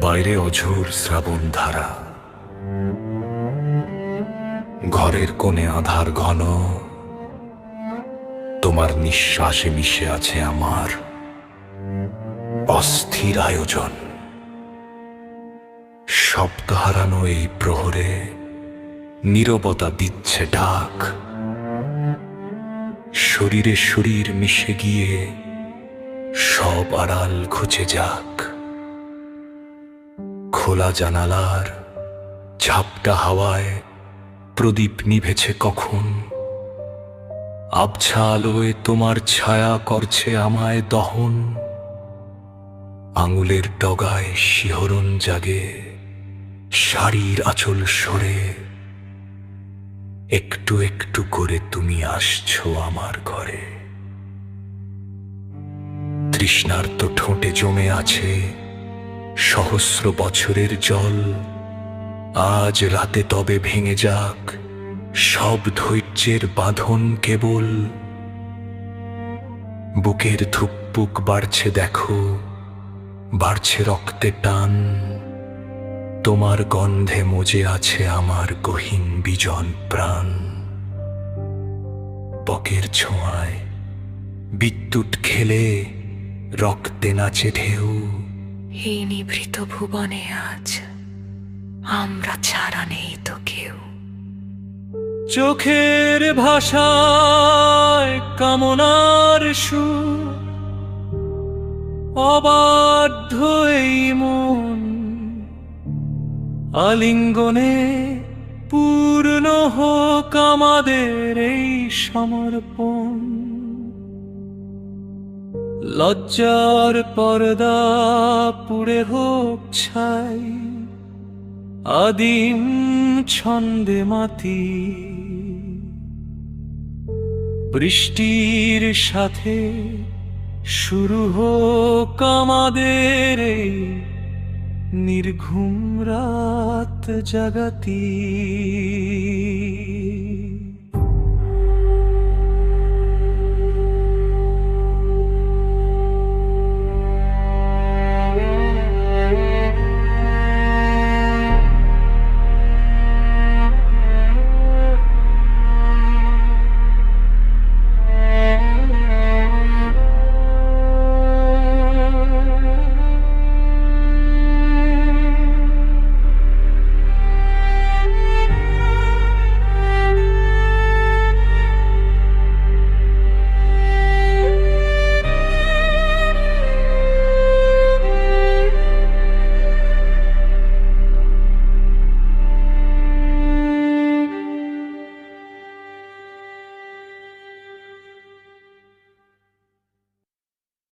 বাইরে অঝোর শ্রাবণ ধারা, ঘরের কোণে আধার ঘন, তোমার নিঃশ্বাসে মিশে আছে আমার অস্থির আয়োজন। শব্দ হারানো এই প্রহরে নীরবতা দিচ্ছে ডাক, শরীরে শরীর মিশে গিয়ে সব আড়াল ঘুচে যাক। খোলা জানালার ঝাপটা হাওয়ায় প্রদীপ নিভেছে কখন, আবছা আলোয় তোমার ছায়া করছে আমায় দহন। আঙুলের ডগায় শিহরণ জাগে, শাড়ির আঁচল সরে একটু একটু করে তুমি আসছো আমার ঘরে। তৃষ্ণার্ত ঠোঁটে জমে আছে সহস্র বছরের জল, আজ রাতে তবে ভেঙে যাক সব ধৈর্যের বাঁধন। কেবল বুকের ধুকপুক বাড়ছে দেখো, বাড়ছে রক্তে টান, তোমার গন্ধে মজে আছে আমার গহীন বিজন প্রাণ। বকের ছোঁয়ায় বিদ্যুৎ খেলে রক্তে নাচে ঢেউ, এই নিভৃত ভুবনে আজ আমরা ছাড়া নেই তো কেউ। চোখের ভাষায় কামনার সুর, অবাধ্য এই মন আলিঙ্গনে পূর্ণ হোক আমাদের এই সমর্পণ। লজ্জার পর্দা পুড়ে হোক ছাই, আদিম ছন্দে মাতি বৃষ্টির সাথে শুরু হোক আমাদের এই নির্ঘুম রাত জাগাতি।